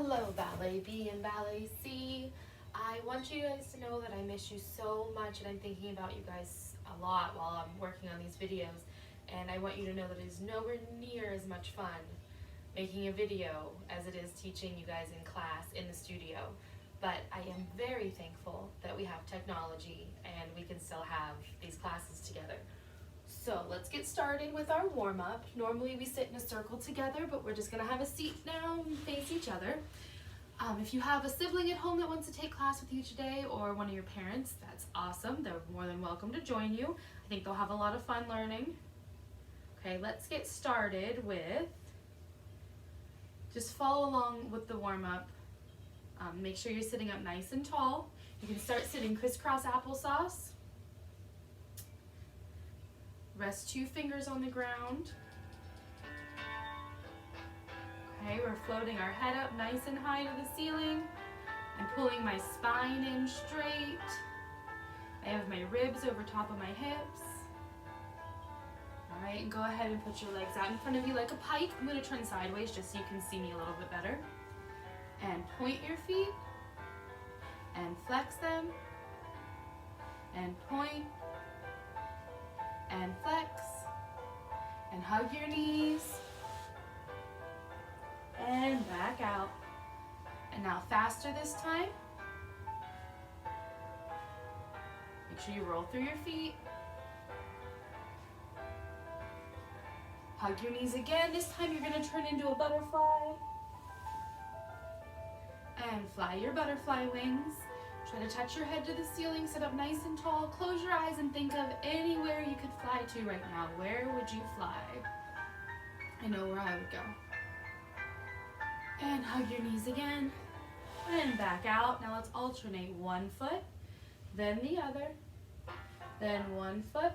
Hello, Ballet B and Ballet C. I want you guys to know that I miss you so much and I'm thinking about you guys a lot while I'm working on these videos. And I want you to know that it is nowhere near as much fun making a video as it is teaching you guys in class in the studio. But I am very thankful that we have technology and we can still have these classes together. So let's get started with our warm-up. Normally we sit in a circle together, but we're just gonna have a seat now and face each other. If you have a sibling at home that wants to take class with you today, or one of your parents, that's awesome. They're more than welcome to join you. I think they'll have a lot of fun learning. Okay, let's get started with, just follow along with the warm-up. Make sure you're sitting up nice and tall. You can start sitting crisscross applesauce. Rest 2 fingers on the ground. Okay, we're floating our head up nice and high to the ceiling and pulling my spine in straight. I have my ribs over top of my hips. All right, and go ahead and put your legs out in front of you like a pike. I'm going to turn sideways just so you can see me a little bit better. And point your feet and flex them and point and flex and hug your knees and back out. And now faster this time. Make sure you roll through your feet. Hug your knees again. This time you're going to turn into a butterfly. And fly your butterfly wings. Try to touch your head to the ceiling, sit up nice and tall, close your eyes and think of anywhere you could fly to right now. Where would you fly? I know where I would go. And hug your knees again. And back out. Now let's alternate one foot, then the other, then one foot,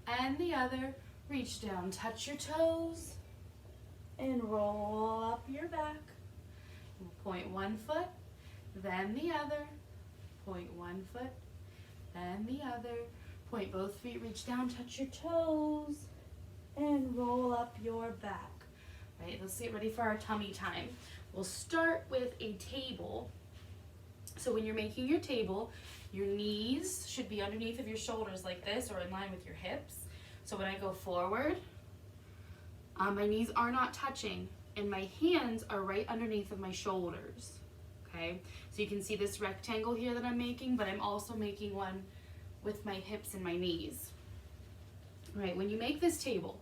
and the other. Reach down, touch your toes, and roll up your back. Point one foot, then the other. Point one foot, then the other. Point both feet, reach down, touch your toes, and roll up your back. All right, let's get ready for our tummy time. We'll start with a table. So when you're making your table, your knees should be underneath of your shoulders like this or in line with your hips. So when I go forward, my knees are not touching and my hands are right underneath of my shoulders. Okay, so you can see this rectangle here that I'm making, but I'm also making one with my hips and my knees. All right, when you make this table,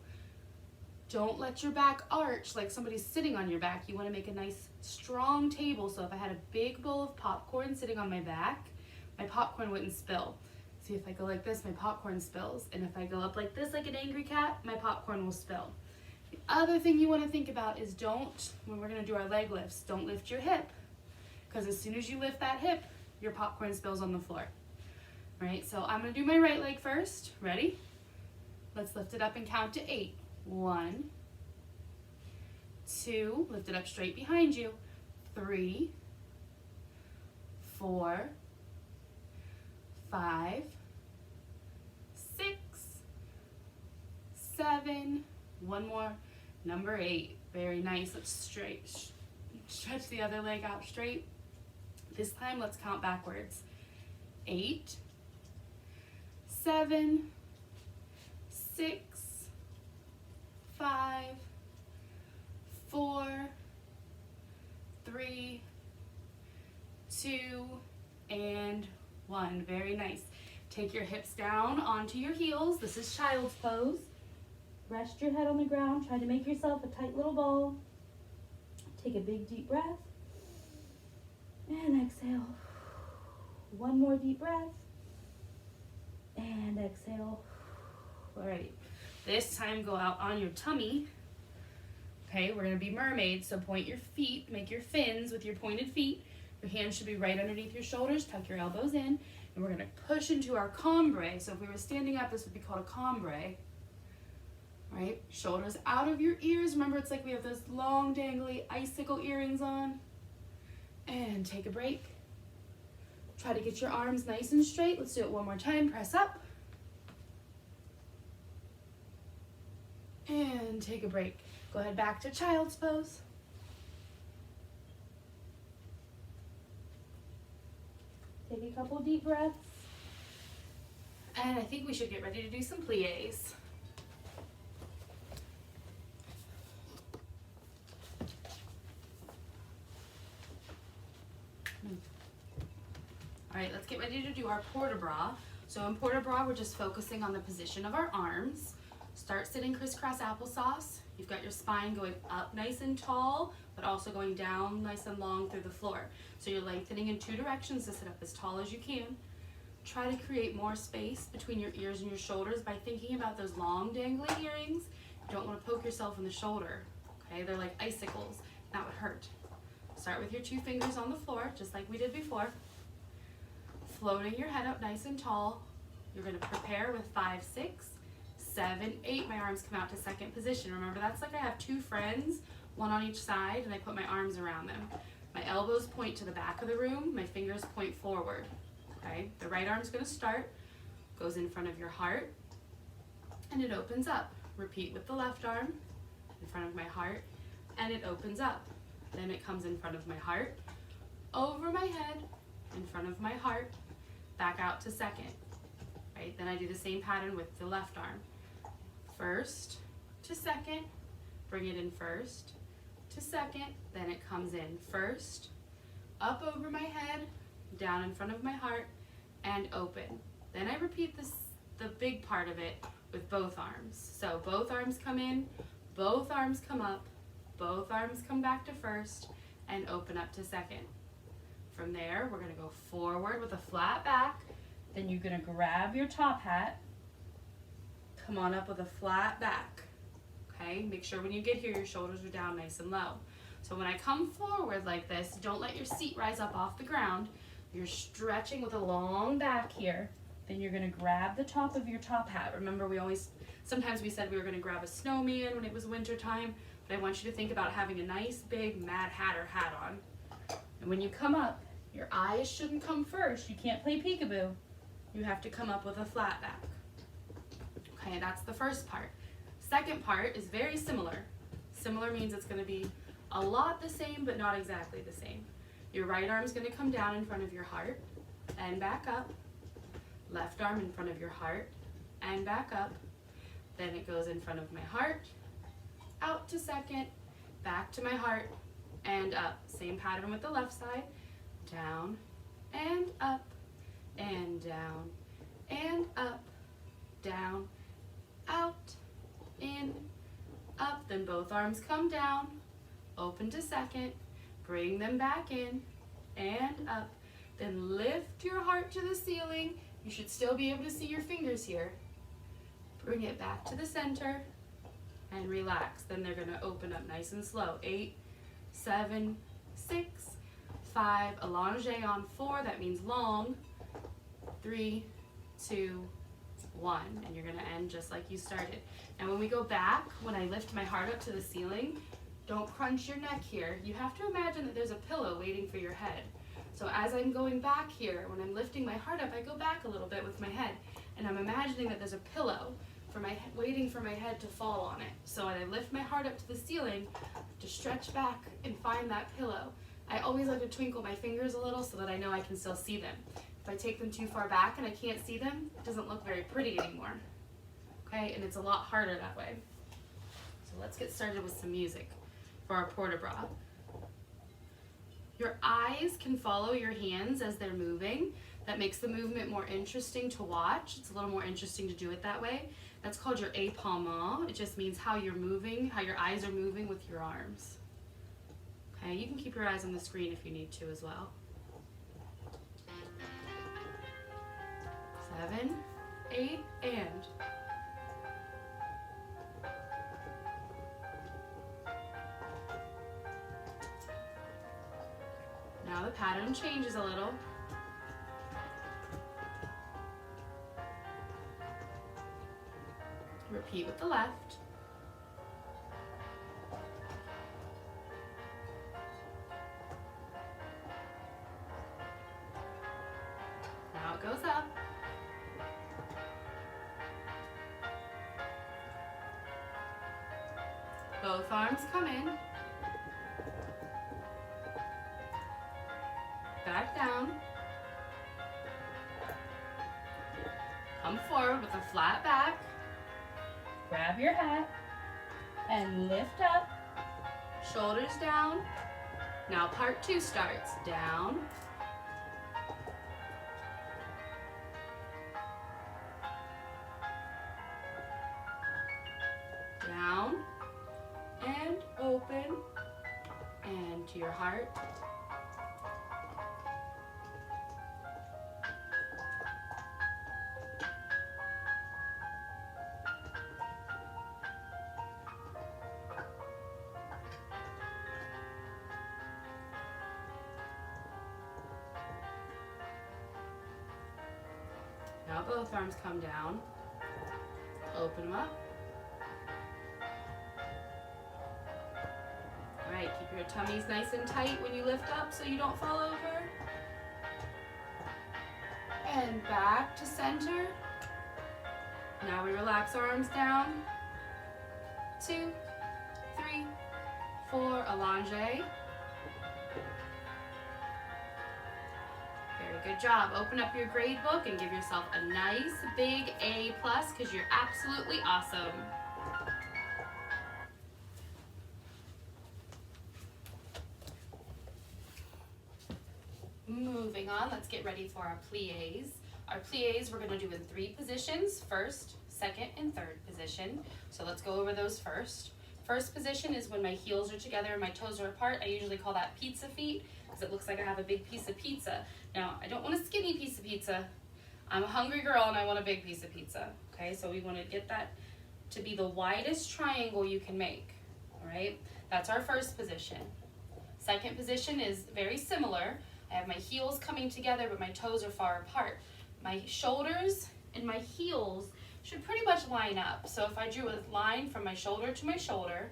don't let your back arch like somebody's sitting on your back. You want to make a nice strong table, so if I had a big bowl of popcorn sitting on my back, my popcorn wouldn't spill. See, if I go like this, my popcorn spills, and if I go up like this like an angry cat, my popcorn will spill. The other thing you want to think about is when we're going to do our leg lifts, don't lift your hip. Because as soon as you lift that hip, your popcorn spills on the floor. All right, so I'm gonna do my right leg first. Ready? Let's lift it up and count to 8. 1, 2, lift it up straight behind you. 3, 4, 5, 6, 7, one more, number 8. Very nice. Let's stretch the other leg out straight. This time, let's count backwards. 8, 7, 6, 5, 4, 3, 2, and 1. Very nice. Take your hips down onto your heels. This is child's pose. Rest your head on the ground. Try to make yourself a tight little ball. Take a big deep breath. And exhale. One more deep breath. And exhale. All right. This time go out on your tummy. Okay, we're going to be mermaids, so point your feet, make your fins with your pointed feet. Your hands should be right underneath your shoulders. Tuck your elbows in. And we're going to push into our cambrai. So if we were standing up, this would be called a cambrai. Right, shoulders out of your ears. Remember, it's like we have those long dangly icicle earrings on. And take a break. Try to get your arms nice and straight. Let's do it one more time. Press up. And take a break. Go ahead back to child's pose. Take a couple deep breaths. And I think we should get ready to do some plies. All right, let's get ready to do our port-a-bras. So in port-a-bras, we're just focusing on the position of our arms. Start sitting crisscross applesauce. You've got your spine going up nice and tall, but also going down nice and long through the floor. So you're lengthening in two directions to sit up as tall as you can. Try to create more space between your ears and your shoulders by thinking about those long dangly earrings. You don't want to poke yourself in the shoulder, okay? They're like icicles. That would hurt. Start with your two fingers on the floor, just like we did before. Floating your head up nice and tall. You're going to prepare with 5, 6, 7, 8. My arms come out to second position. Remember, that's like I have two friends, one on each side, and I put my arms around them. My elbows point to the back of the room. My fingers point forward. Okay? The right arm's going to start, goes in front of your heart, and it opens up. Repeat with the left arm, in front of my heart, and it opens up. Then it comes in front of my heart, over my head, in front of my heart, back out to second. Right? Then I do the same pattern with the left arm. First to second, bring it in first to second, then it comes in first, up over my head, down in front of my heart, and open. Then I repeat this, the big part of it, with both arms. So both arms come in, both arms come up, both arms come back to first, and open up to second. From there, we're going to go forward with a flat back. Then you're going to grab your top hat, come on up with a flat back. Okay, make sure when you get here, your shoulders are down nice and low. So when I come forward like this, don't let your seat rise up off the ground. You're stretching with a long back here. Then you're going to grab the top of your top hat. Remember, sometimes we said we were going to grab a snowman when it was winter time, but I want you to think about having a nice big Mad Hatter hat on. And when you come up, your eyes shouldn't come first. You can't play peekaboo. You have to come up with a flat back. Okay, that's the first part. Second part is very similar. Similar means it's going to be a lot the same, but not exactly the same. Your right arm is going to come down in front of your heart and back up. Left arm in front of your heart and back up. Then it goes in front of my heart, out to second, back to my heart, and up. Same pattern with the left side. Down and up and down and up, down, out, in, up. Then both arms come down, open to second, bring them back in and up. Then lift your heart to the ceiling. You should still be able to see your fingers here. Bring it back to the center and relax. Then they're going to open up nice and slow. 8, 7, 6, 5, allongé on 4, that means long. 3, 2, 1, and you're gonna end just like you started. Now when we go back, when I lift my heart up to the ceiling, don't crunch your neck here. You have to imagine that there's a pillow waiting for your head. So as I'm going back here, when I'm lifting my heart up, I go back a little bit with my head, and I'm imagining that there's a pillow for my waiting for my head to fall on it. So when I lift my heart up to the ceiling, I have to stretch back and find that pillow. I always like to twinkle my fingers a little so that I know I can still see them. If I take them too far back and I can't see them, it doesn't look very pretty anymore. Okay, and it's a lot harder that way. So let's get started with some music for our port-a-bras. Your eyes can follow your hands as they're moving. That makes the movement more interesting to watch. It's a little more interesting to do it that way. That's called your épaulement. It just means how you're moving, how your eyes are moving with your arms. Okay, you can keep your eyes on the screen if you need to as well. 7, 8, and. Now the pattern changes a little. Repeat with the left. Now it goes up. Both arms come in. Back down. forward with a flat back. Grab your hat and lift up. Shoulders down. Now part 2 starts. Down. Down. And open. And to your heart. Now both arms come down. Open them up. All right, keep your tummies nice and tight when you lift up so you don't fall over. And back to center. Now we relax our arms down. 2, 3, 4, allonge. Very good job. Open up your grade book and give yourself a nice big A+ because you're absolutely awesome. Moving on, let's get ready for our pliés. Our pliés we're going to do in 3 positions, first, second, and third position. So let's go over those first. First position is when my heels are together and my toes are apart. I usually call that pizza feet because it looks like I have a big piece of pizza. Now, I don't want a skinny piece of pizza. I'm a hungry girl and I want a big piece of pizza. Okay, so we want to get that to be the widest triangle you can make. All right, that's our first position. Second position is very similar. I have my heels coming together, but my toes are far apart. My shoulders and my heels should pretty much line up. So if I drew a line from my shoulder to my shoulder,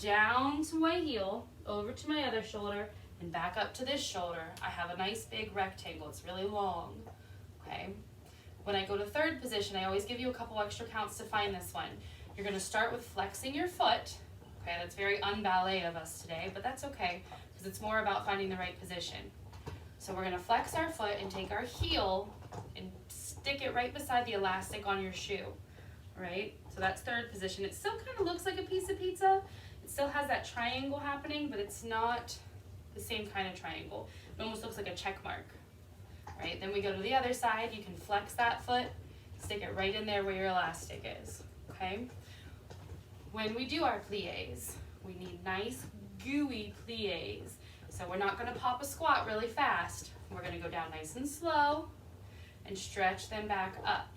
down to my heel, over to my other shoulder, and back up to this shoulder, I have a nice big rectangle. It's really long, okay? When I go to third position, I always give you a couple extra counts to find this one. You're gonna start with flexing your foot. Okay, that's very un-ballet of us today, but that's okay, because it's more about finding the right position. So we're gonna flex our foot and take our heel and stick it right beside the elastic on your shoe, right? So that's third position. It still kind of looks like a piece of pizza. It still has that triangle happening, but it's not the same kind of triangle. It almost looks like a check mark, right? Then we go to the other side. You can flex that foot, stick it right in there where your elastic is, okay? When we do our pliés, we need nice gooey pliés. So we're not gonna pop a squat really fast. We're gonna go down nice and slow and stretch them back up,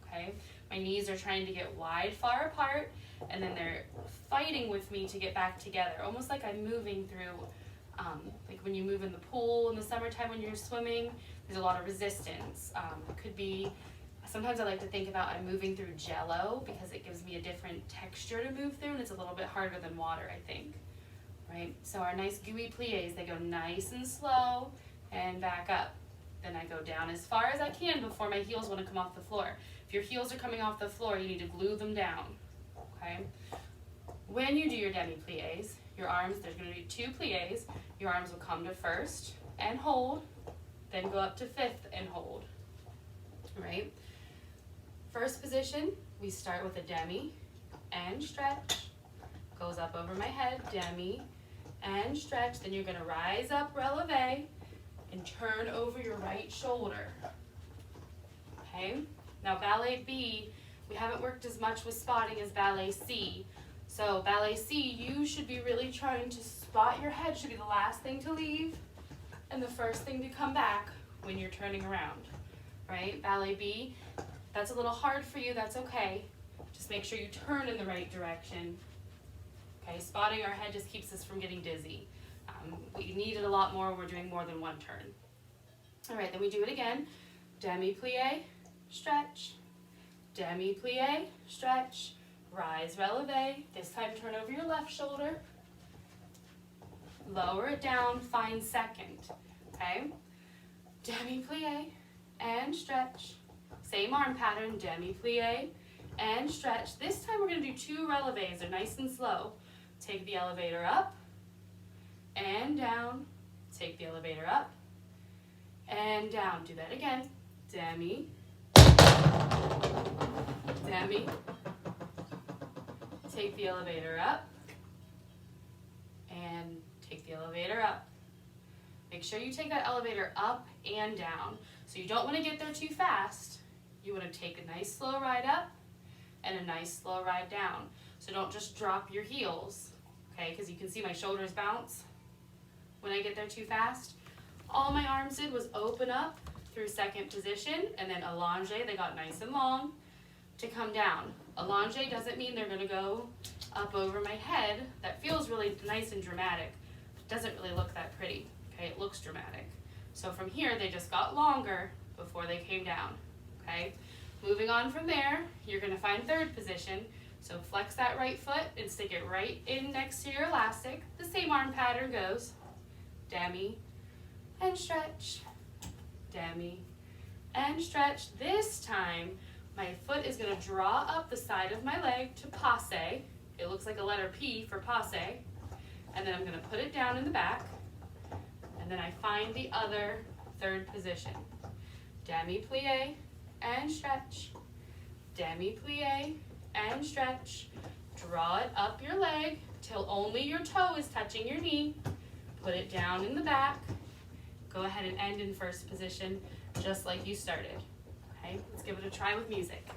okay? My knees are trying to get wide, far apart, and then they're fighting with me to get back together, almost like I'm moving through, like when you move in the pool in the summertime when you're swimming, there's a lot of resistance. It could be, sometimes I like to think about I'm moving through Jello because it gives me a different texture to move through, and it's a little bit harder than water, I think, right? So our nice gooey pliés, they go nice and slow and back up. Then I go down as far as I can before my heels want to come off the floor. If your heels are coming off the floor, you need to glue them down, okay? When you do your demi-pliés, your arms, there's going to be 2 pliés. Your arms will come to first and hold, then go up to fifth and hold, right? First position, we start with a demi and stretch. Goes up over my head, demi and stretch. Then you're going to rise up, releve, and turn over your right shoulder, okay? Now Ballet B, we haven't worked as much with spotting as Ballet C. So Ballet C, you should be really trying to spot your head, should be the last thing to leave and the first thing to come back when you're turning around, right? Ballet B, that's a little hard for you, that's okay. Just make sure you turn in the right direction. Okay, spotting our head just keeps us from getting dizzy. We need it a lot more, we're doing more than one turn. All right, then we do it again. Demi-plie, stretch, demi-plie, stretch, rise, releve. This time turn over your left shoulder. Lower it down, find second, okay? Demi-plie and stretch. Same arm pattern, demi-plie and stretch. This time we're gonna do 2 releves, they're nice and slow. Take the elevator up and down. Take the elevator up and down. Do that again. Demi Demi. Take the elevator up. And take the elevator up. Make sure you take that elevator up and down. So you don't want to get there too fast. You want to take a nice slow ride up and a nice slow ride down. So don't just drop your heels, okay? Because you can see my shoulders bounce when I get there too fast. All my arms did was open up through second position and then allonge. They got nice and long to come down. Allonge doesn't mean they're going to go up over my head. That feels really nice and dramatic. It doesn't really look that pretty, okay? It looks dramatic. So from here, they just got longer before they came down, okay? Moving on from there, you're going to find third position. So flex that right foot and stick it right in next to your elastic. The same arm pattern goes. Demi and stretch. Demi and stretch. This time, my foot is going to draw up the side of my leg to passe. It looks like a letter P for passe. And then I'm going to put it down in the back. And then I find the other third position. Demi plie and stretch. Demi plie and stretch. Draw it up your leg till only your toe is touching your knee. Put it down in the back. Go ahead and end in first position just like you started. Okay, let's give it a try with music.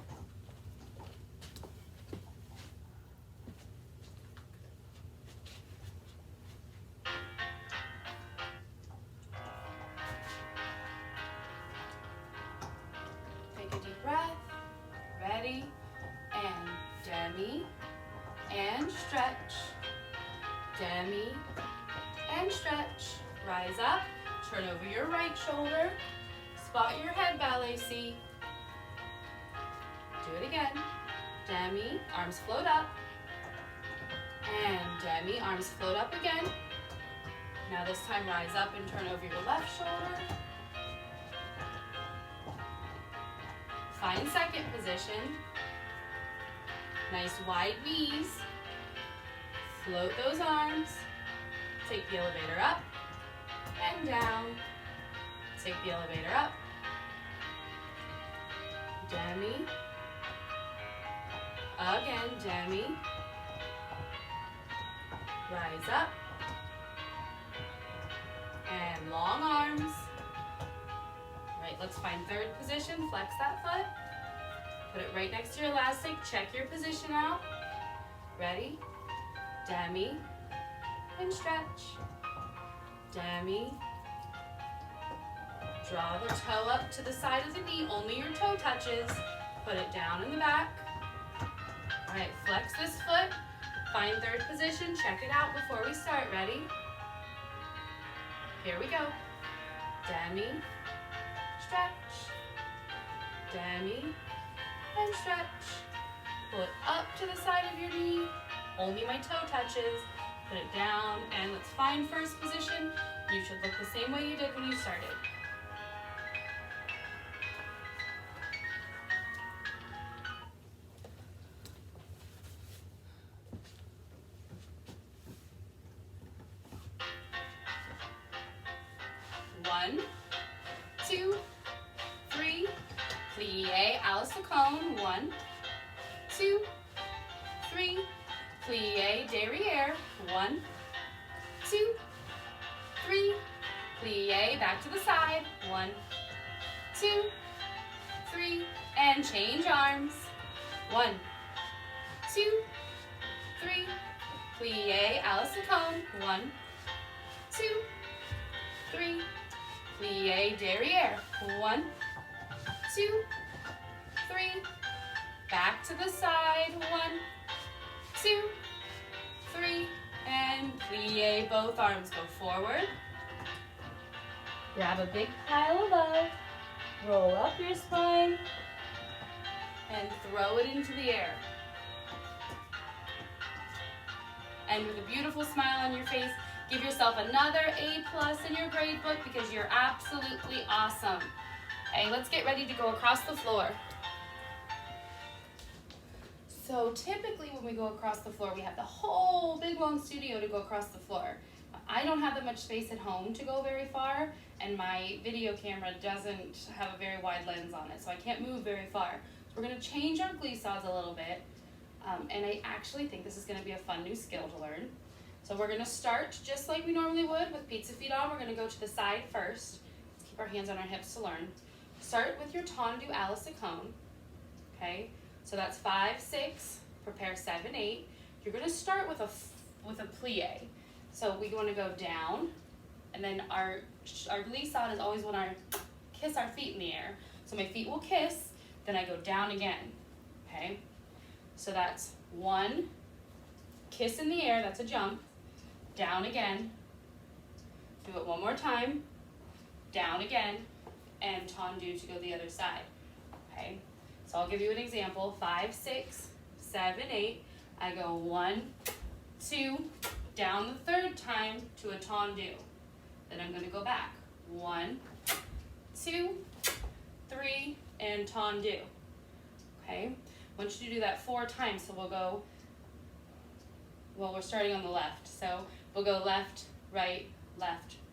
Take a deep breath. Ready? And demi and stretch. Demi and stretch. Rise up. Turn over your right shoulder. Spot your head ballet seat. Do it again. Demi, arms float up. And demi, arms float up again. Now this time rise up and turn over your left shoulder. Find second position. Nice wide knees. Float those arms. Take the elevator up and down. Take the elevator up. Demi. Again, demi. Rise up. And long arms. Right, let's find third position. Flex that foot. Put it right next to your elastic. Check your position out. Ready? Demi and stretch. Demi. Draw the toe up to the side of the knee. Only your toe touches. Put it down in the back. All right, flex this foot. Find third position. Check it out before we start. Ready? Here we go. Demi, stretch. Demi and stretch. Pull it up to the side of your knee. Only my toe touches. Put it down and let's find first position. You should look the same way you did when you started. One, two, three, plie, Alice the cone. 1, 2, 3, plie, derriere. 1, 2, 3, plie, back to the side. 1, 2, 3, and change arms. 1, 2, 3, plie, Alice the cone. 1, 2, 3, plie, derriere. 1, 2, 3, back to the side. 1, 2, 3, and plie, both arms go forward. Grab a big pile of love, roll up your spine, and throw it into the air. And with a beautiful smile on your face, give yourself another A+ in your grade book because you're absolutely awesome. Okay, let's get ready to go across the floor. So typically when we go across the floor, we have the whole big long studio to go across the floor. I don't have that much space at home to go very far, and my video camera doesn't have a very wide lens on it, so I can't move very far. So we're gonna change our glissads a little bit, and I actually think this is gonna be a fun new skill to learn. So we're gonna start just like we normally would with pizza feet on. We're gonna go to the side first. Let's keep our hands on our hips to learn. Start with your tendu a la Saucone, okay? So that's 5, 6, prepare 7, 8. You're gonna start with a plie. So we want to go down, and then our glissade is always when I kiss our feet in the air. So my feet will kiss, then I go down again, okay? So that's 1, kiss in the air, that's a jump, down again, do it one more time, down again, and tendu to go the other side, okay? So I'll give you an example, 5, 6, 7, 8, I go 1, 2, down the third time to a tendu. Then I'm gonna go back, 1, 2, 3, and tendu, okay? I want you to do that 4 times, so we're starting on the left. So we'll go left, right,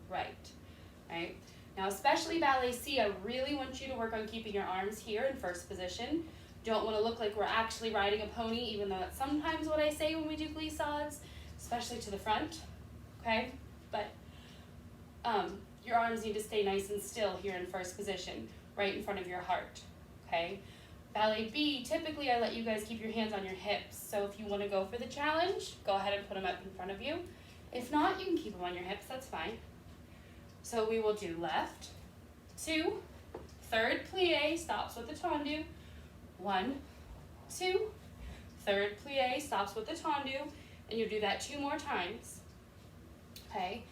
right? Now, especially ballet C, I really want you to work on keeping your arms here in first position. Don't want to look like we're actually riding a pony, even though that's sometimes what I say when we do glissades, especially to the front, okay? But your arms need to stay nice and still here in first position, right in front of your heart, okay? Ballet B, typically I let you guys keep your hands on your hips, so if you want to go for the challenge, go ahead and put them up in front of you. If not, you can keep them on your hips, that's fine. So we will do left, 2, third plie, stops with the tendu, 1, 2, third plie, stops with the tendu, and you do that 2 more times, okay?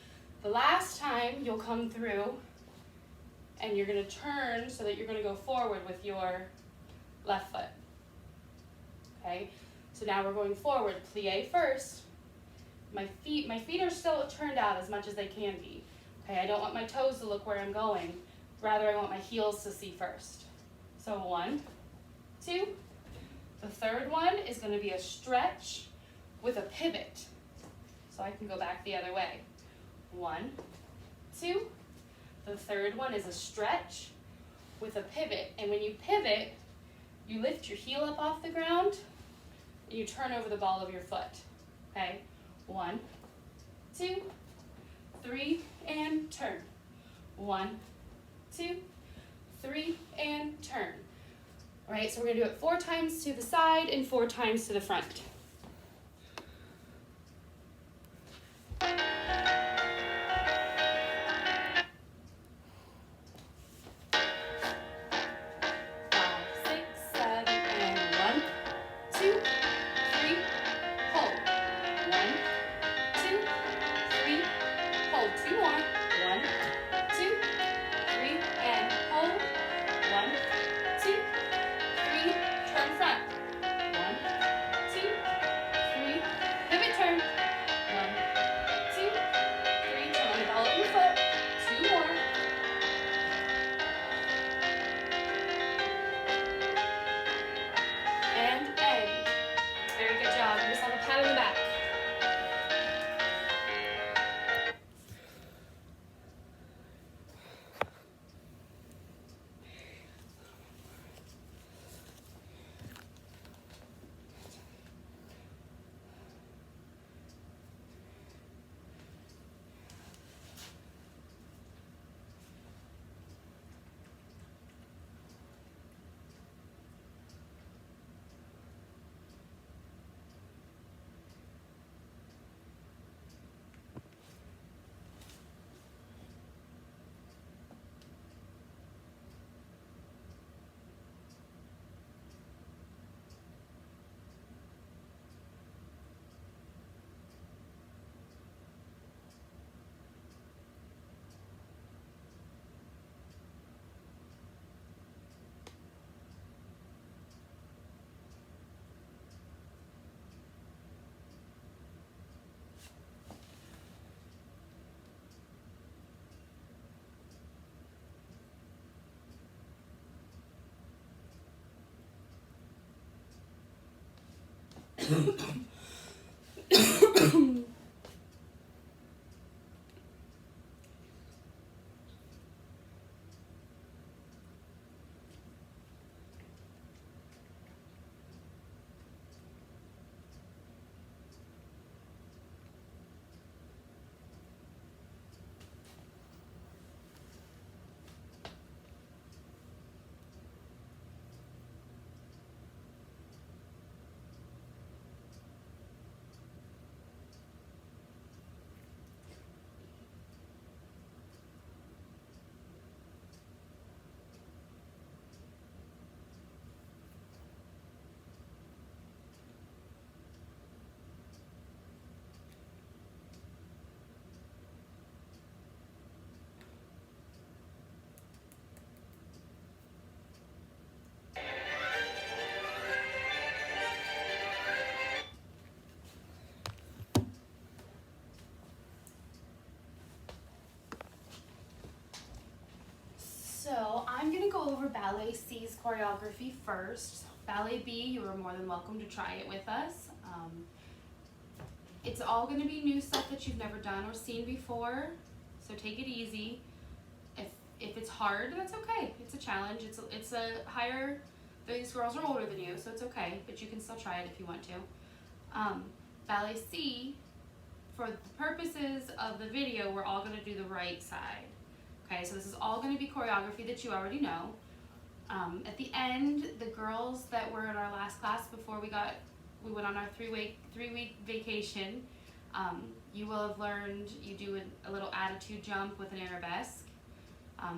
The last time you'll come through and you're gonna turn so that you're gonna go forward with your left foot, okay? So now we're going forward, plie first. My feet are still turned out as much as they can be, okay? I don't want my toes to look where I'm going. Rather, I want my heels to see first. So 1, 2. The third one is gonna be a stretch with a pivot. So I can go back the other way. 1, 2. The third one is a stretch with a pivot. And when you pivot, you lift your heel up off the ground and you turn over the ball of your foot, okay? 1, 2, 3, and turn. 1, 2, 3, and turn. All right, so we're gonna do it 4 times to the side and 4 times to the front. go over Ballet C's choreography first. Ballet B, you are more than welcome to try it with us. It's all going to be new stuff that you've never done or seen before, so take it easy. If it's hard, that's okay. It's a challenge. It's a higher. These girls are older than you, so it's okay, but you can still try it if you want to. Ballet C, for the purposes of the video, we're all going to do the right side. Okay, so this is all going to be choreography that you already know. At the end, the girls that were in our last class before we went on our three-week vacation, you will have learned, you do a little attitude jump with an arabesque.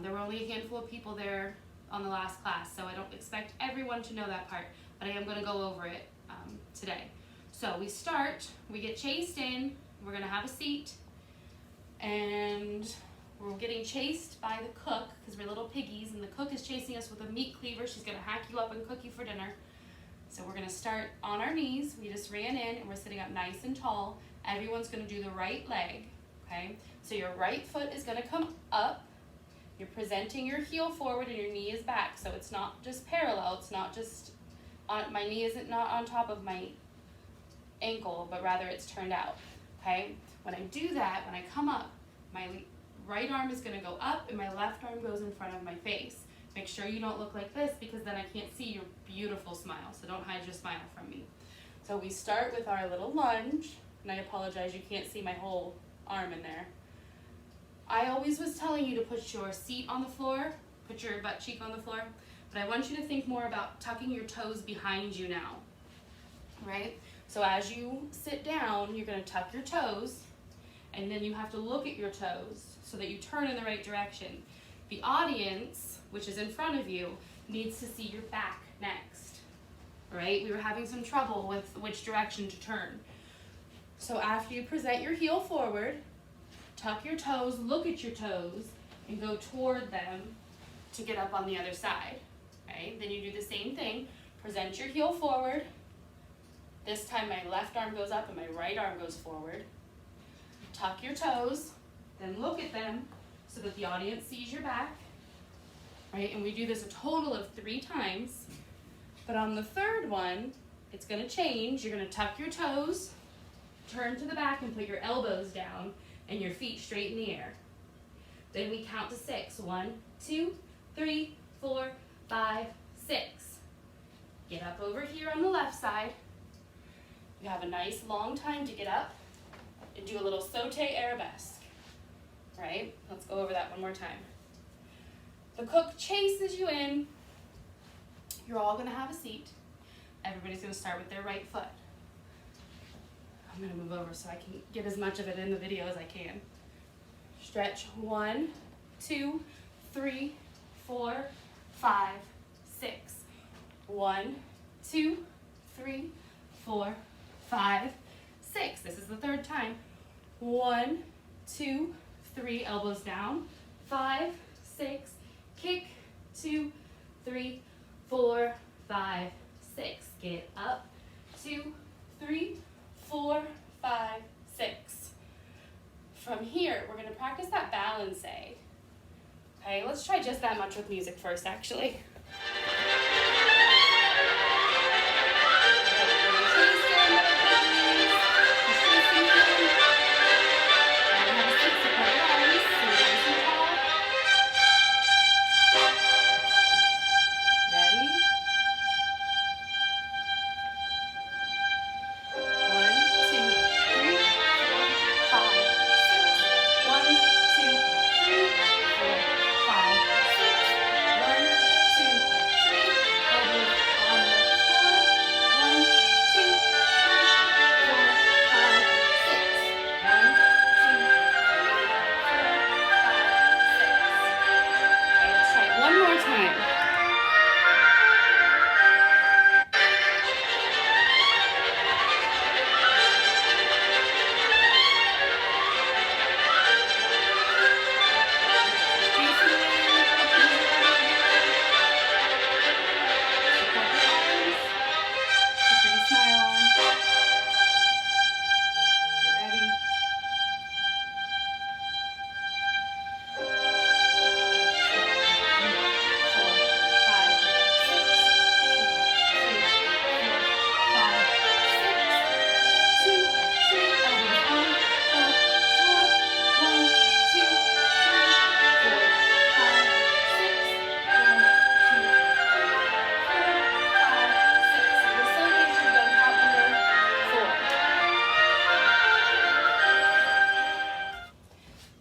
There were only a handful of people there on the last class, so I don't expect everyone to know that part, but I am going to go over it today. So we get chased in, we're going to have a seat, and we're getting chased by the cook because we're little piggies, and the cook is chasing us with a meat cleaver. She's going to hack you up and cook you for dinner. So we're going to start on our knees. We just ran in, and we're sitting up nice and tall. Everyone's going to do the right leg, okay? So your right foot is going to come up. You're presenting your heel forward and your knee is back. So it's not just parallel. It's not just, my knee isn't not on top of my ankle, but rather it's turned out, okay? When I do that, when I come up, my right arm is going to go up and my left arm goes in front of my face. Make sure you don't look like this because then I can't see your beautiful smile. So don't hide your smile from me. So we start with our little lunge, and I apologize, you can't see my whole arm in there. I always was telling you to put your seat on the floor, put your butt cheek on the floor, but I want you to think more about tucking your toes behind you now, right? So as you sit down, you're going to tuck your toes, and then you have to look at your toes so that you turn in the right direction. The audience, which is in front of you, needs to see your back next, right? We were having some trouble with which direction to turn. So after you present your heel forward, tuck your toes, look at your toes, and go toward them to get up on the other side, okay? Then you do the same thing. Present your heel forward. This time my left arm goes up and my right arm goes forward. Tuck your toes, then look at them so that the audience sees your back, right? And we do this a total of 3 times. But on the third one, it's going to change. You're going to tuck your toes, turn to the back and put your elbows down and your feet straight in the air. Then we count to 6. 1, 2, 3, 4, 5, 6. Get up over here on the left side. You have a nice long time to get up and do a little saute arabesque, right? Let's go over that one more time. The cook chases you in. You're all going to have a seat. Everybody's going to start with their right foot. I'm going to move over so I can get as much of it in the video as I can. Stretch 1, 2, 3, 4, 5, 6. 1, 2, 3, 4, 5, 6. This is the third time. 1, 2, 3, elbows down. 5, 6, kick. 2, 3, 4, 5, 6. Get up. 2, 3, 4, 5, 6. From here, we're going to practice that balance. Okay, let's try just that much with music first, actually.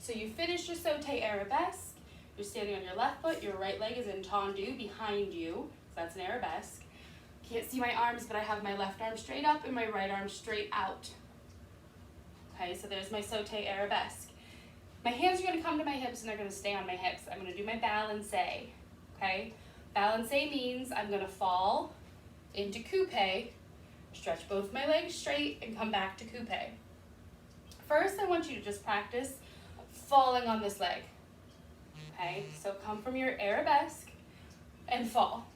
So you finish your sauté arabesque. You're standing on your left foot, your right leg is in tendu behind you. So that's an arabesque. Can't see my arms, but I have my left arm straight up and my right arm straight out. Okay, so there's my sauté arabesque. My hands are going to come to my hips and they're going to stay on my hips. I'm going to do my balancé. Okay, balancé means I'm going to fall into coupé, stretch both my legs straight, and come back to coupé. First, I want you to just practice falling on this leg. Okay, so come from your arabesque and fall.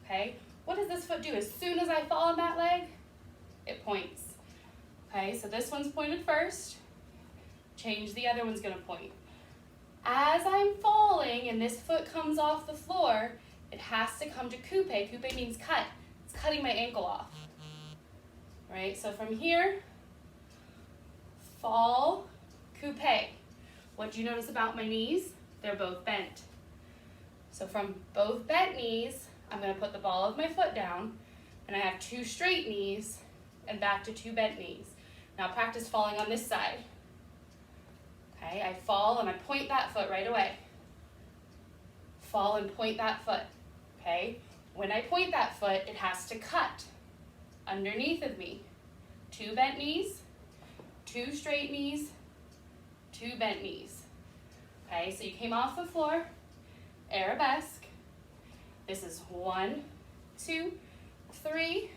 Okay, what does this foot do? As soon as I fall on that leg, it points. Okay, so this one's pointed first. Change, the other one's gonna point. As I'm falling and this foot comes off the floor, it has to come to coupé. Coupé means cut. It's cutting my ankle off. Right, so from here, fall, coupé. What do you notice about my knees? They're both bent. So from both bent knees, I'm going to put the ball of my foot down, and I have 2 straight knees and back to 2 bent knees. Now practice falling on this side. Okay, I fall and I point that foot right away. Fall and point that foot. Okay, when I point that foot, it has to cut underneath of me. 2 bent knees, 2 straight knees, 2 bent knees. Okay, so you came off the floor, arabesque. This is 1, 2, 3,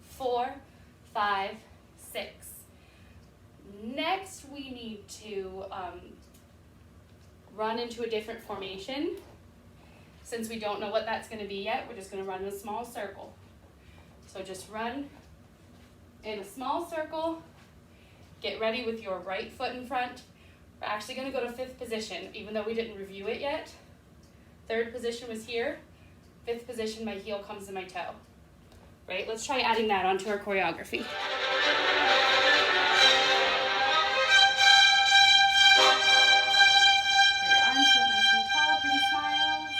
4, 5, 6. Next, we need to run into a different formation. Since we don't know what that's going to be yet, we're just going to run in a small circle. So just run in a small circle. Get ready with your right foot in front. We're actually going to go to 5th position, even though we didn't review it yet. 3rd position was here. 5th position, my heel comes to my toe. Right? Let's try adding that onto our choreography. Put your arms up nice and tall, pretty smiles.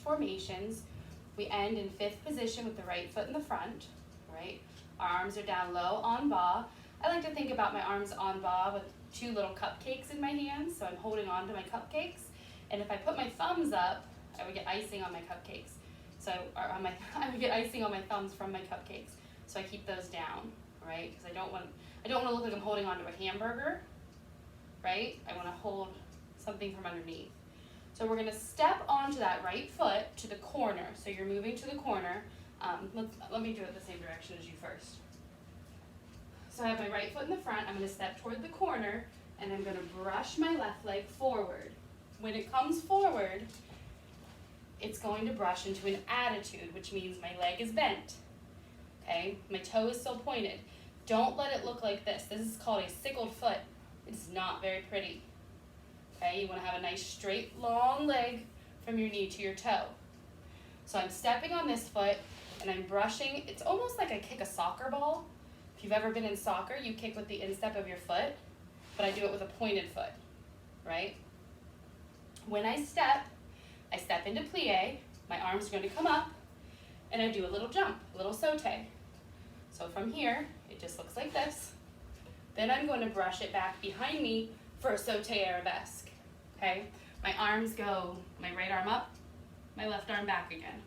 Formations. We end in 5th position with the right foot in the front, right? Our arms are down low en bas. I like to think about my arms en bas with 2 little cupcakes in my hands, so I'm holding on to my cupcakes. And if I put my thumbs up, I would get icing on my cupcakes. So, I would get icing on my thumbs from my cupcakes. So I keep those down, right? Because I don't want to look like I'm holding onto a hamburger, right? I want to hold something from underneath. So we're going to step onto that right foot to the corner. So you're moving to the corner. Let me do it the same direction as you first. So I have my right foot in the front. I'm going to step toward the corner, and I'm going to brush my left leg forward. When it comes forward, it's going to brush into an attitude, which means my leg is bent. Okay? My toe is still pointed. Don't let it look like this. This is called a sickled foot. It's not very pretty. Okay, you want to have a nice straight long leg from your knee to your toe. So I'm stepping on this foot and I'm brushing. It's almost like I kick a soccer ball. If you've ever been in soccer, you kick with the instep of your foot, but I do it with a pointed foot, right? When I step into plie. My arms are going to come up and I do a little jump, a little sauté. So from here, it just looks like this. Then I'm going to brush it back behind me for a sauté arabesque. Okay, my arms go, my right arm up, my left arm back again.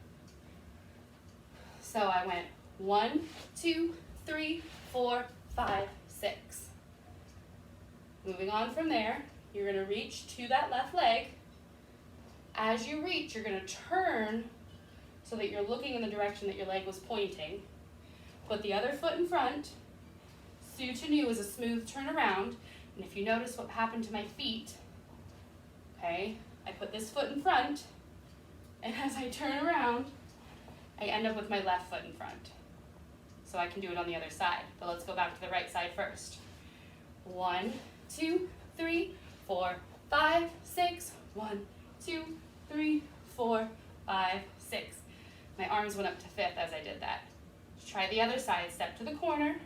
So I went 1, 2, 3, 4, 5, 6. Moving on from there, you're going to reach to that left leg. As you reach, you're going to turn so that you're looking in the direction that your leg was pointing. Put the other foot in front. Soutenu is a smooth turn around. And if you notice what happened to my feet, okay, I put this foot in front, and as I turn around, I end up with my left foot in front. So I can do it on the other side, but let's go back to the right side first. 1, 2, 3, 4, 5, 6. 1, 2, 3, 4, 5, 6. My arms went up to 5th as I did that. Try the other side. Step to the corner,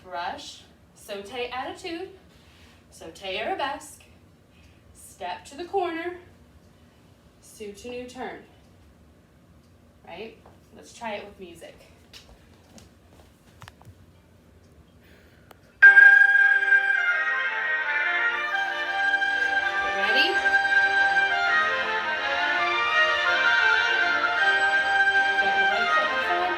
brush, saute attitude, saute arabesque, step to the corner, soutenu turn. Right? Let's try it with music. Ready? Get your right foot in front.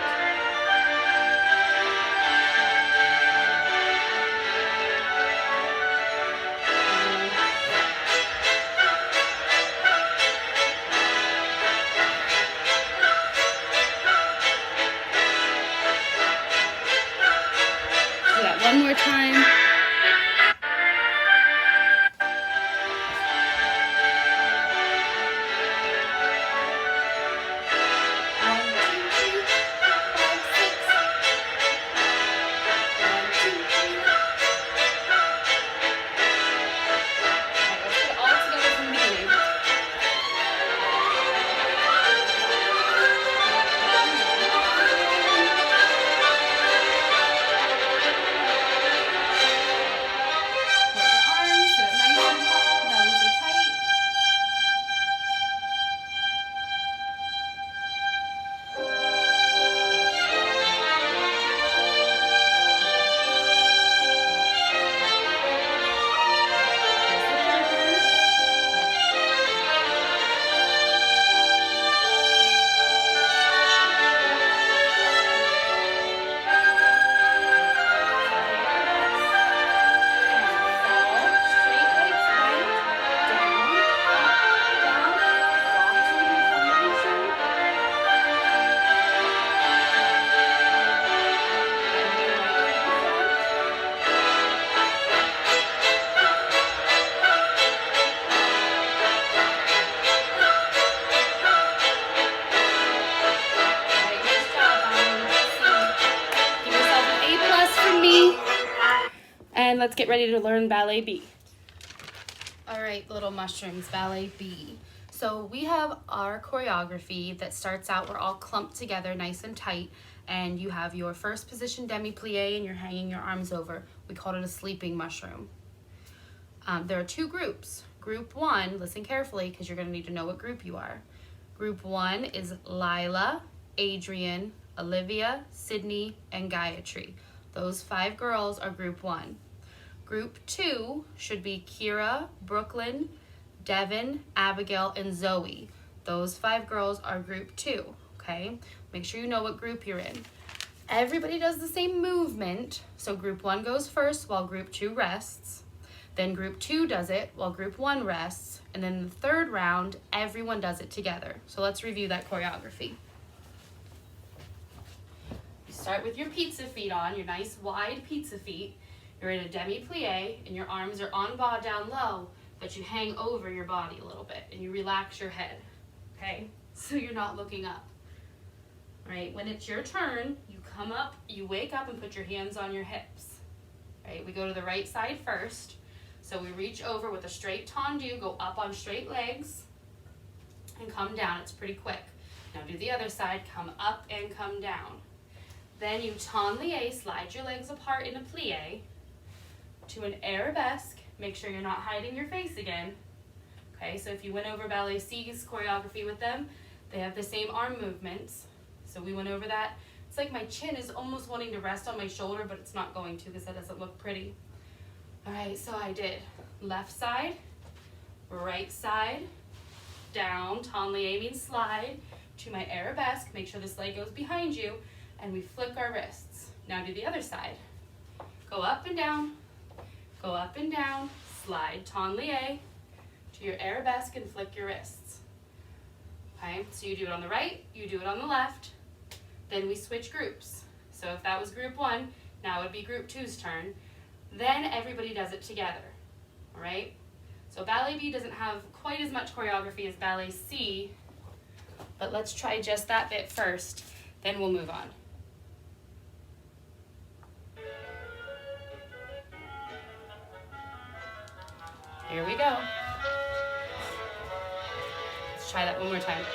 Do that one more time. And let's get ready to learn Ballet B. All right, little mushrooms, Ballet B. So we have our choreography that starts out, we're all clumped together nice and tight, and you have your first position demi-plie and you're hanging your arms over. We called it a sleeping mushroom. There are two groups. Group 1, listen carefully because you're going to need to know what group you are. Group 1 is Lila, Adrian, Olivia, Sydney, and Gayatri. Those 5 girls are group 1. Group 2 should be Kira, Brooklyn, Devin, Abigail, and Zoe. Those 5 girls are group 2, okay? Make sure you know what group you're in. Everybody does the same movement, so group 1 goes first while group 2 rests. Then group 2 does it while group 1 rests. And then the third round, everyone does it together. So let's review that choreography. You start with your pizza feet on, your nice wide pizza feet. You're in a demi-plie and your arms are en bas down low, but you hang over your body a little bit and you relax your head, okay? So you're not looking up. Right, when it's your turn, you come up, you wake up and put your hands on your hips. Right, we go to the right side first. So we reach over with a straight tendu, go up on straight legs, and come down. It's pretty quick. Now do the other side, come up and come down. Then you tendu, slide your legs apart in a plie to an arabesque. Make sure you're not hiding your face again. Okay, so if you went over Ballet C's choreography with them, they have the same arm movements. So we went over that. It's like my chin is almost wanting to rest on my shoulder, but it's not going to because that doesn't look pretty. All right, so I did left side, right side, down, tendu means slide, to my arabesque. Make sure this leg goes behind you, and we flick our wrists. Now do the other side. Go up and down, slide, tendu, to your arabesque and flick your wrists. Okay, so you do it on the right, you do it on the left, then we switch groups. So if that was group 1, now it would be group 2's turn. Then everybody does it together, all right? So Ballet B doesn't have quite as much choreography as Ballet C, but let's try just that bit first, then we'll move on. Here we go. Let's try that one more time.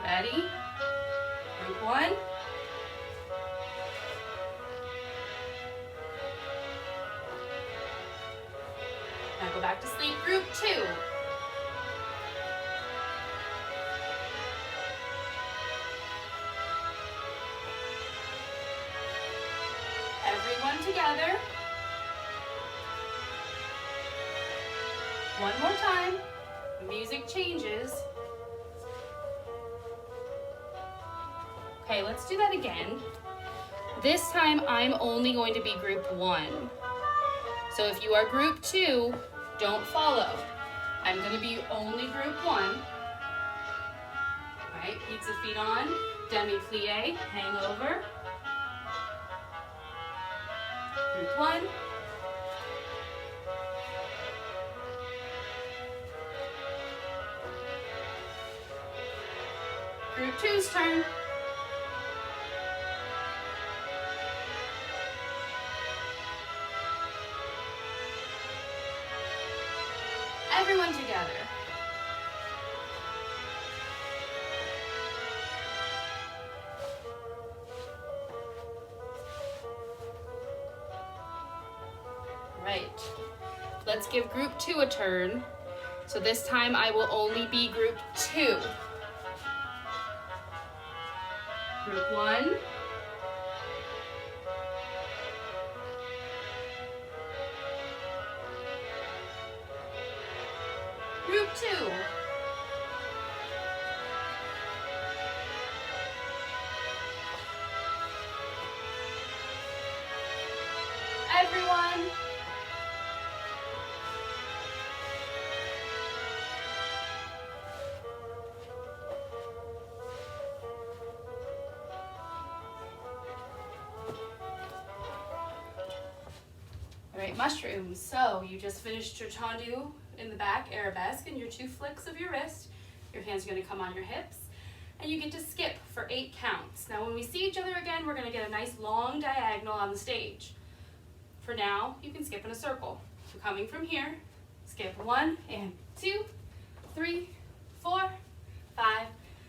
Ready? Group 1. Now go back to sleep. Group 2. Everyone together. One more time. The music changes. Okay, let's do that again. This time I'm only going to be group 1. So if you are group 2, don't follow. I'm going to be only group 1. All right, pizza feet on, demi-plie, hang over. Group 1. Group 2's turn. Everyone together. Right. Let's give group 2 a turn. So this time I will only be group 2. Group 1. Group 2. Everyone. All right, mushrooms. So you just finished your tendu in the back, arabesque, and your 2 flicks of your wrist. Your hands are going to come on your hips, and you get to skip for 8 counts. Now when we see each other again, we're going to get a nice long diagonal on the stage. For now, you can skip in a circle. So coming from here, skip 1 and 2, 3, 4, 5,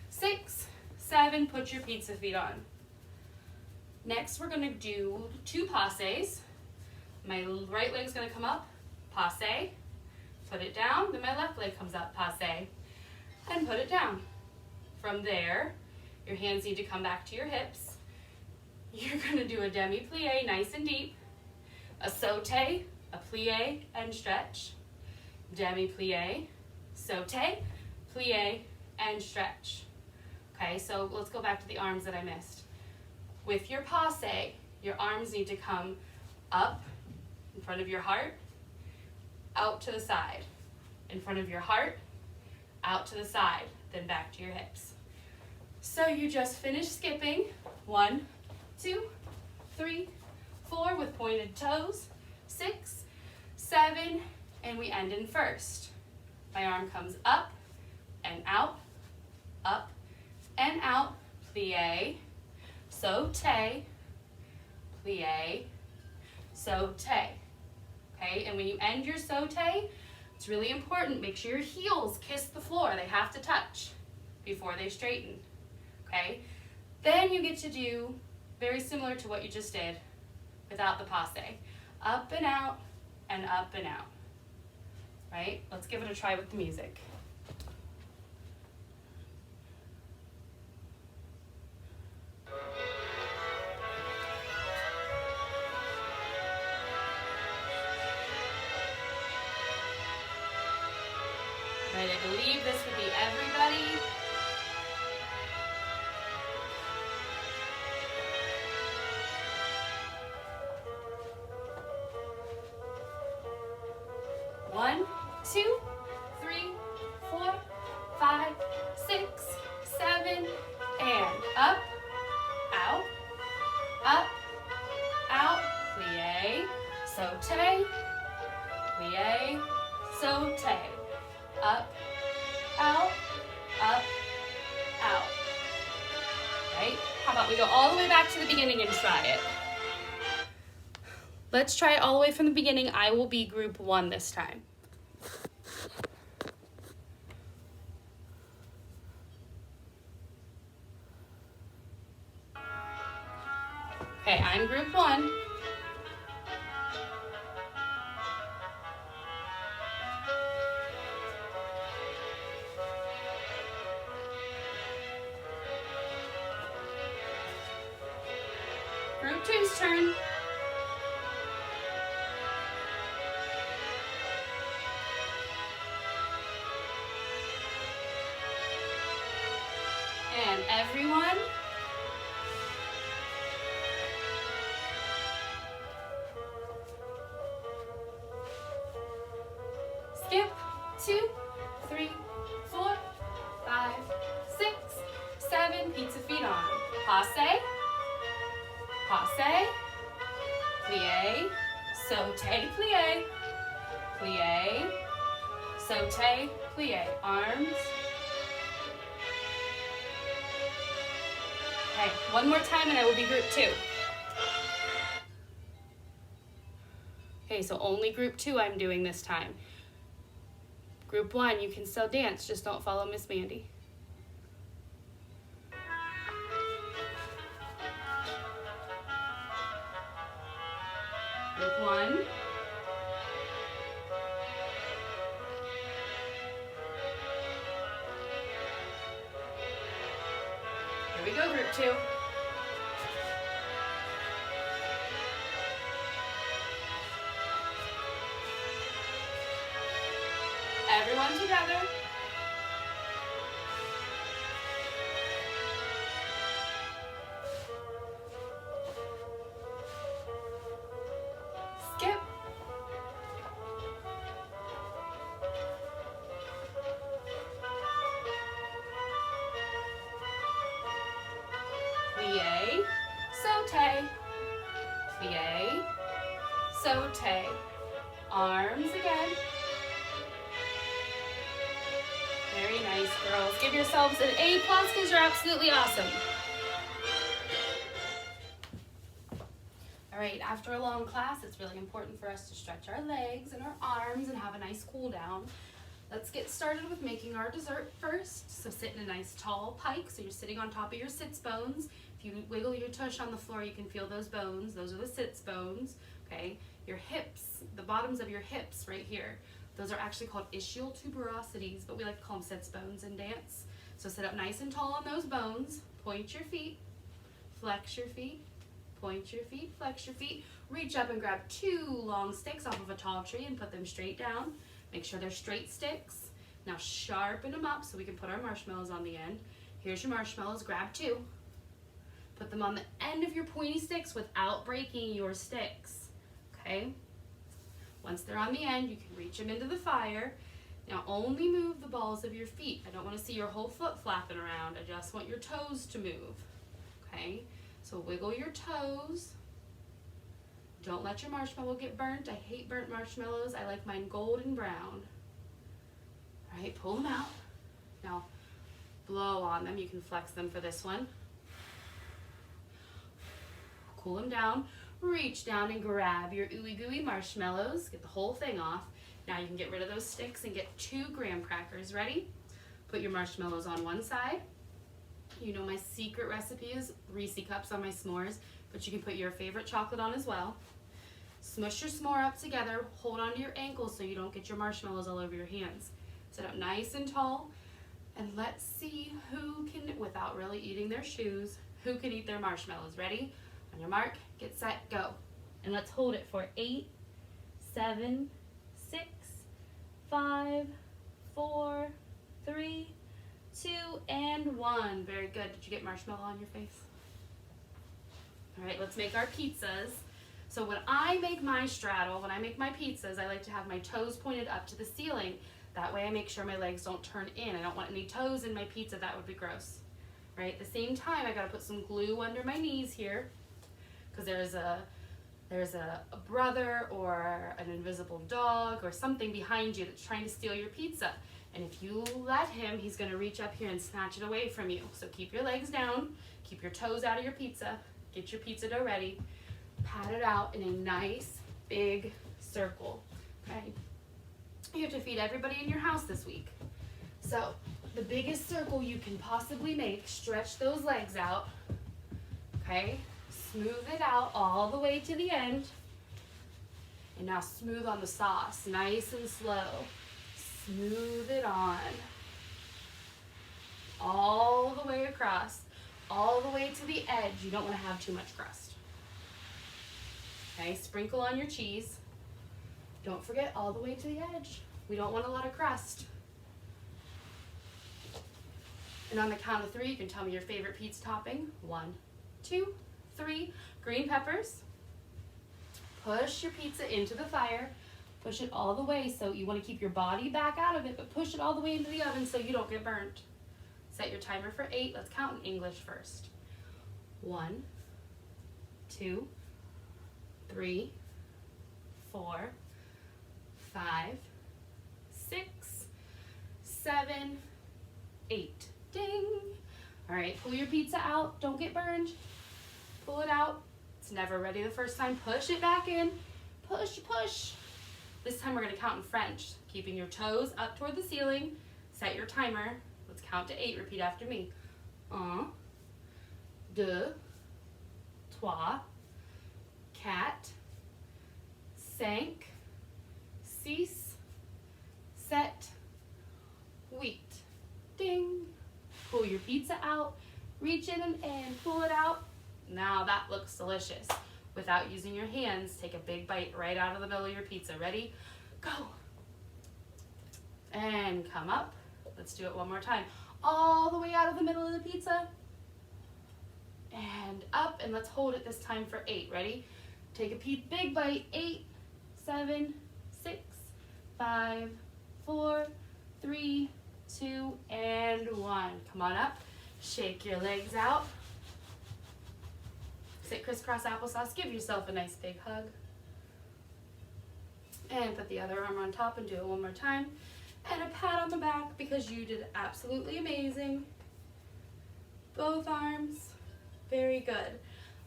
6, 7. Put your pizza feet on. Next, we're going to do 2 passes. My right leg's going to come up, passe, put it down, then my left leg comes up, passe, and put it down. From there, your hands need to come back to your hips. You're going to do a demi-plie, nice and deep, a sauté, a plie and stretch, demi-plie, sauté, plie, and stretch. Okay, so let's go back to the arms that I missed. With your passe, your arms need to come up in front of your heart, out to the side, in front of your heart, out to the side, then back to your hips. So you just finished skipping 1, 2, 3, 4 with pointed toes, 6, 7, and we end in first. My arm comes up and out, plie, sauté, plie, sauté. Okay, and when you end your sauté, it's really important, make sure your heels kiss the floor. They have to touch before they straighten. Okay, then you get to do very similar to what you just did without the passe. Up and out, and up and out. Right, let's give it a try with the music. Right, I believe this would be everybody. One, 2, 3, 4, 5, 6, 7, and up, out, up, saute, plie, saute. Up, out, up, out. Right? How about we go all the way back to the beginning and try it? Let's try it all the way from the beginning. I will be group 1 this time. Okay, I'm group 1. Group 2's turn. And everyone, skip, 2, 3, 4, 5, 6, 7, pizza feet on. Passe, passe, plie, saute, plie, plie, saute, plie. Arms. Okay, one more time and I will be group 2. Okay, so only group 2 I'm doing this time. Group 1, you can still dance, just don't follow Miss Mandi. Group 1. Here we go, group 2. Everyone together. Skip. Plie, saute, plie, saute. Arms again. Very nice, girls. Give yourselves an A+ because you're absolutely awesome. All right, after a long class, it's really important for us to stretch our legs and our arms and have a nice cool down. Let's get started with making our dessert first. So sit in a nice tall pike, so you're sitting on top of your sits bones. If you wiggle your tush on the floor, you can feel those bones. Those are the sits bones, okay? Your hips, the bottoms of your hips right here. Those are actually called ischial tuberosities, but we like to call them sits bones in dance. So sit up nice and tall on those bones. Point your feet, flex your feet, point your feet, flex your feet. Reach up and grab 2 long sticks off of a tall tree and put them straight down. Make sure they're straight sticks. Now sharpen them up so we can put our marshmallows on the end. Here's your marshmallows, grab 2. Put them on the end of your pointy sticks without breaking your sticks, okay? Once they're on the end, you can reach them into the fire. Now only move the balls of your feet. I don't want to see your whole foot flapping around. I just want your toes to move, okay? So wiggle your toes. Don't let your marshmallow get burnt. I hate burnt marshmallows. I like mine golden brown. All right, pull them out. Now blow on them. You can flex them for this one. Cool them down. Reach down and grab your ooey gooey marshmallows. Get the whole thing off. Now you can get rid of those sticks and get 2 graham crackers. Ready? Put your marshmallows on one side. You know my secret recipe is Reese cups on my s'mores, but you can put your favorite chocolate on as well. Smush your s'more up together. Hold onto your ankles so you don't get your marshmallows all over your hands. Sit up nice and tall, and let's see who can, without really eating their shoes, who can eat their marshmallows. Ready? On your mark, get set, go. And let's hold it for 8, 7, 6, 5, 4, 3, 2, and 1. Very good. Did you get marshmallow on your face? All right, let's make our pizzas. So when I make my straddle, when I make my pizzas, I like to have my toes pointed up to the ceiling. That way I make sure my legs don't turn in. I don't want any toes in my pizza. That would be gross. Right? At the same time, I gotta put some glue under my knees here, because there's a there's a brother or an invisible dog or something behind you that's trying to steal your pizza. And if you let him, he's gonna reach up here and snatch it away from you. So keep your legs down, keep your toes out of your pizza, get your pizza dough ready, pat it out in a nice big circle, okay? You have to feed everybody in your house this week. So the biggest circle you can possibly make, stretch those legs out, okay? Smooth it out all the way to the end. And now smooth on the sauce, nice and slow. Smooth it on. All the way across, all the way to the edge. You don't want to have too much crust. Okay, sprinkle on your cheese. Don't forget all the way to the edge. We don't want a lot of crust. And on the count of 3, you can tell me your favorite pizza topping. 1, 2, 3. Green peppers. Push your pizza into the fire. Push it all the way, so you want to keep your body back out of it, but push it all the way into the oven so you don't get burnt. Set your timer for 8. Let's count in English first. 1, 2, 3, 4, 5, 6, 7, 8. Ding! All right, pull your pizza out. Don't get burned. Pull it out. It's never ready the first time. Push it back in. Push, push. This time we're going to count in French, keeping your toes up toward the ceiling. Set your timer. Let's count to 8. Repeat after me. 1, 2, 3, 4, 5, 6, 7, 8. Ding! Pull your pizza out, reach in and pull it out. Now that looks delicious. Without using your hands, take a big bite right out of the middle of your pizza. Ready? Go! And come up. Let's do it one more time. All the way out of the middle of the pizza. And up, and let's hold it this time for 8. Ready? Take a big bite. 8, 7, 6, 5, 4, 3, 2, and 1. Come on up. Shake your legs out. Sit crisscross applesauce. Give yourself a nice big hug. And put the other arm on top and do it one more time. And a pat on the back because you did absolutely amazing. Both arms. Very good.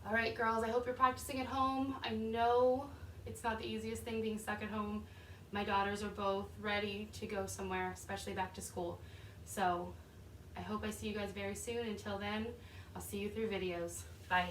All right, girls, I hope you're practicing at home. I know it's not the easiest thing being stuck at home. My daughters are both ready to go somewhere, especially back to school. So I hope I see you guys very soon. Until then, I'll see you through videos. Bye.